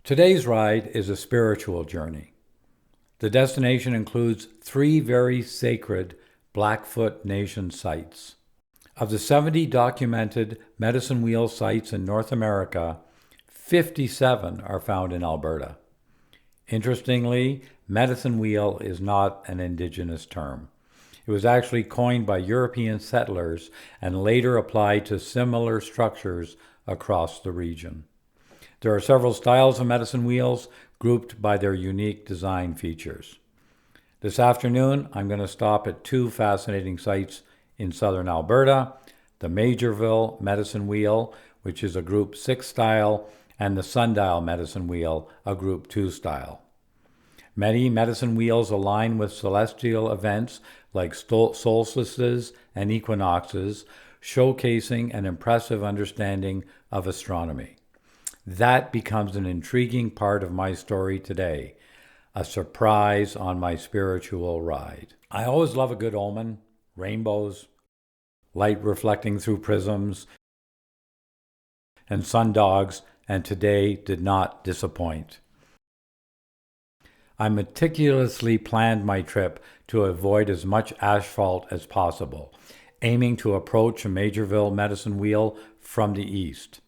Today's ride is a spiritual journey. The destination includes 3 very sacred Blackfoot Nation sites. Of the 70 documented medicine wheel sites in North America, 57 are found in Alberta. Interestingly, medicine wheel is not an Indigenous term. It was actually coined by European settlers and later applied to similar structures across the region. There are several styles of medicine wheels grouped by their unique design features. This afternoon, I'm going to stop at 2 fascinating sites in southern Alberta, the Majorville medicine wheel, which is a Group 6 style, and the Sundial medicine wheel, a Group 2 style. Many medicine wheels align with celestial events like solstices and equinoxes, showcasing an impressive understanding of astronomy. That becomes an intriguing part of my story today, a surprise on my spiritual ride. I always love a good omen, rainbows, light reflecting through prisms, and sundogs, and today did not disappoint. I meticulously planned my trip to avoid as much asphalt as possible, aiming to approach a Majorville medicine wheel from the east.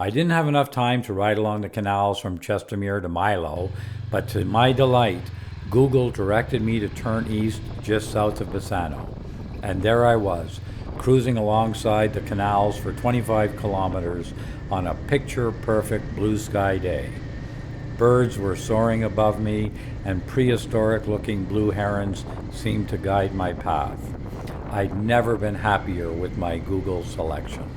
I didn't have enough time to ride along the canals from Chestermere to Milo, but to my delight, Google directed me to turn east just south of Bassano. And there I was, cruising alongside the canals for 25 kilometers on a picture-perfect blue sky day. Birds were soaring above me, and prehistoric-looking blue herons seemed to guide my path. I'd never been happier with my Google selection.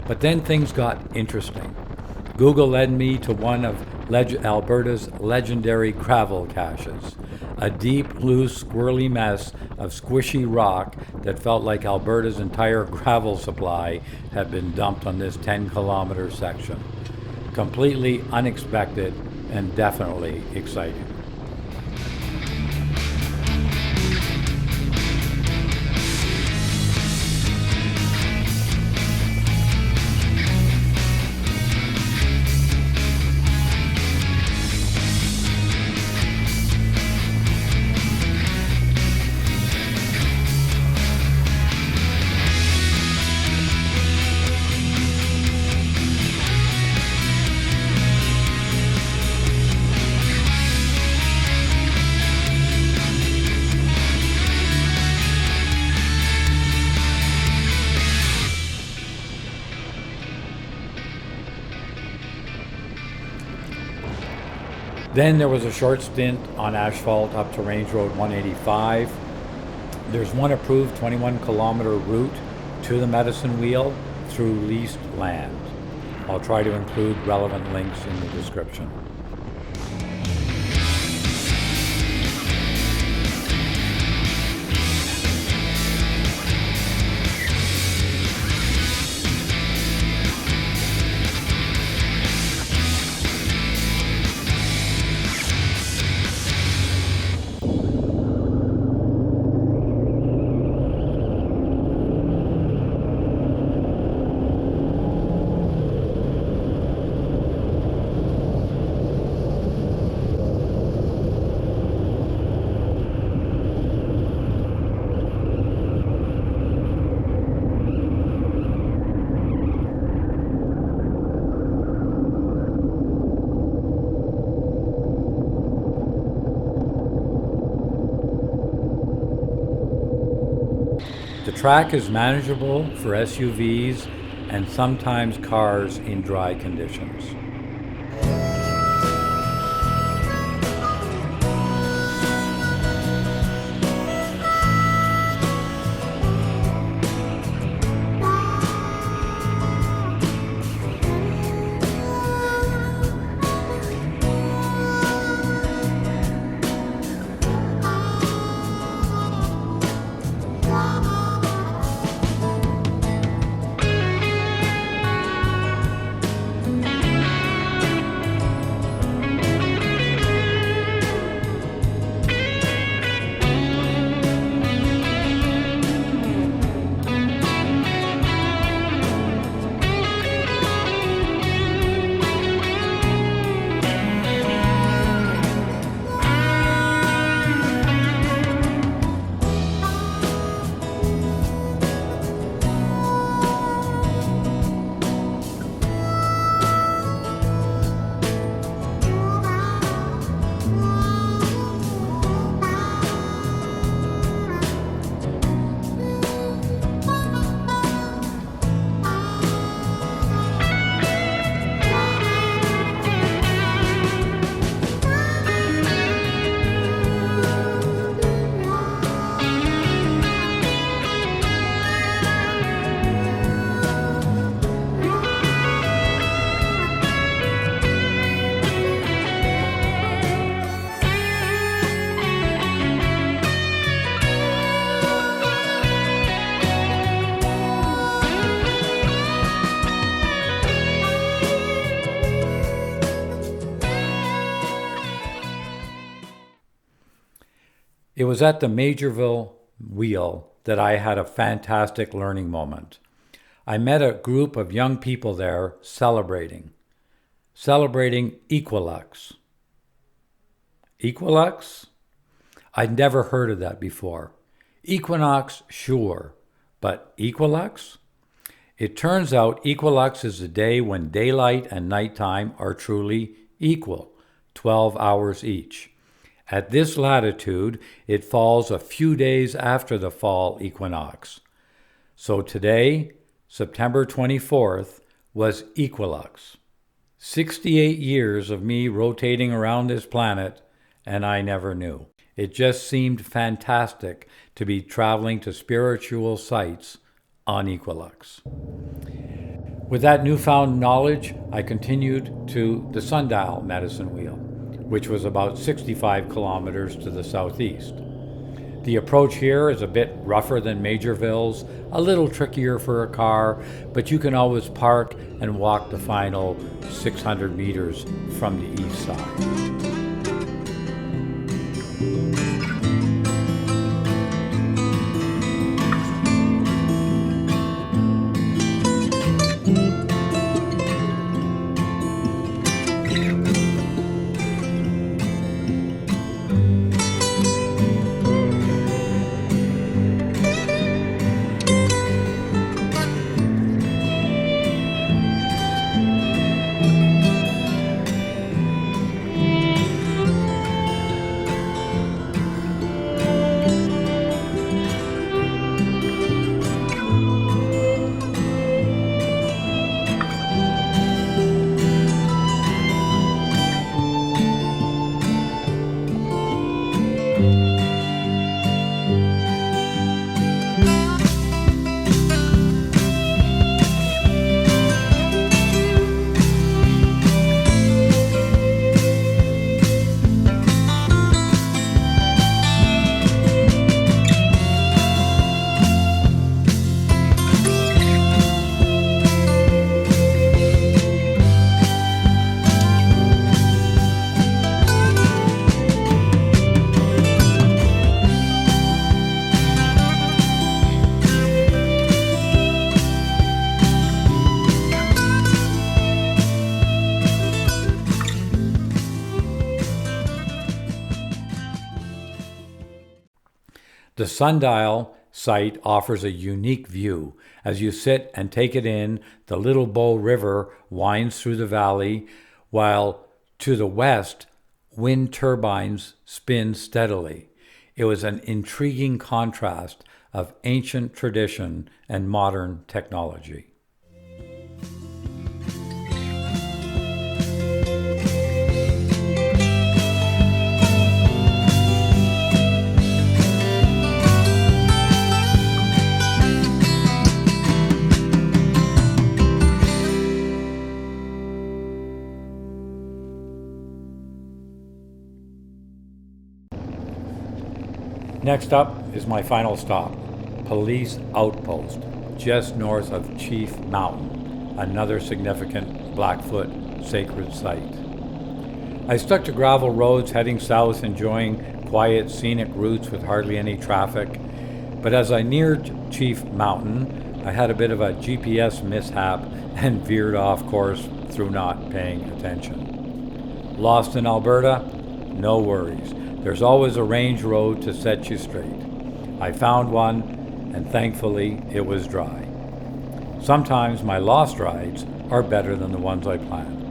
But then things got interesting. Google led me to one of Alberta's legendary gravel caches, a deep, loose, squirrely mess of squishy rock that felt like Alberta's entire gravel supply had been dumped on this 10-kilometer section. Completely unexpected and definitely exciting. Then there was a short stint on asphalt up to Range Road 185. There's one approved 21-kilometer route to the medicine wheel through leased land. I'll try to include relevant links in the description. track is manageable for SUVs and sometimes cars in dry conditions. It was at the Majorville wheel that I had a fantastic learning moment. I met a group of young people there celebrating Equilux. Equilux? I'd never heard of that before. Equinox, sure, but Equilux? It turns out Equilux is the day when daylight and nighttime are truly equal, 12 hours each. At this latitude, it falls a few days after the fall equinox. So today, September 24th, was Equilux. 68 years of me rotating around this planet, and I never knew. It just seemed fantastic to be traveling to spiritual sites on Equilux. With that newfound knowledge, I continued to the Sundial medicine wheel, which was about 65 kilometers to the southeast. The approach here is a bit rougher than Majorville's, a little trickier for a car, but you can always park and walk the final 600 meters from the east side. The Sundial site offers a unique view. As you sit and take it in, the Little Bow River winds through the valley, while to the west, wind turbines spin steadily. It was an intriguing contrast of ancient tradition and modern technology. Next up is my final stop, Police Outpost, just north of Chief Mountain, another significant Blackfoot sacred site. I stuck to gravel roads heading south, enjoying quiet scenic routes with hardly any traffic, but as I neared Chief Mountain, I had a bit of a GPS mishap and veered off course through not paying attention. Lost in Alberta? No worries. There's always a range road to set you straight. I found one, and thankfully it was dry. Sometimes my lost rides are better than the ones I planned.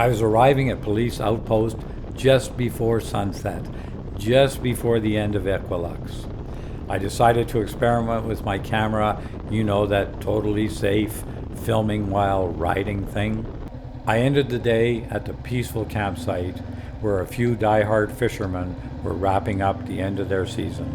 I was arriving at Police Outpost just before sunset, just before the end of Equilux. I decided to experiment with my camera, you know, that totally safe filming while riding thing. I ended the day at the peaceful campsite where a few die-hard fishermen were wrapping up the end of their season.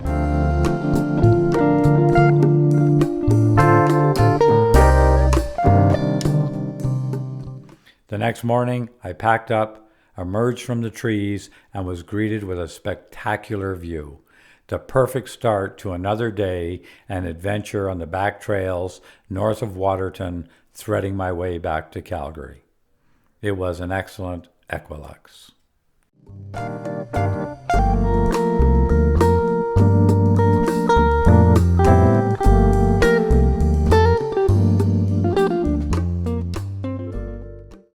The next morning, I packed up, emerged from the trees, and was greeted with a spectacular view. The perfect start to another day and adventure on the back trails north of Waterton, threading my way back to Calgary. It was an excellent Equilux.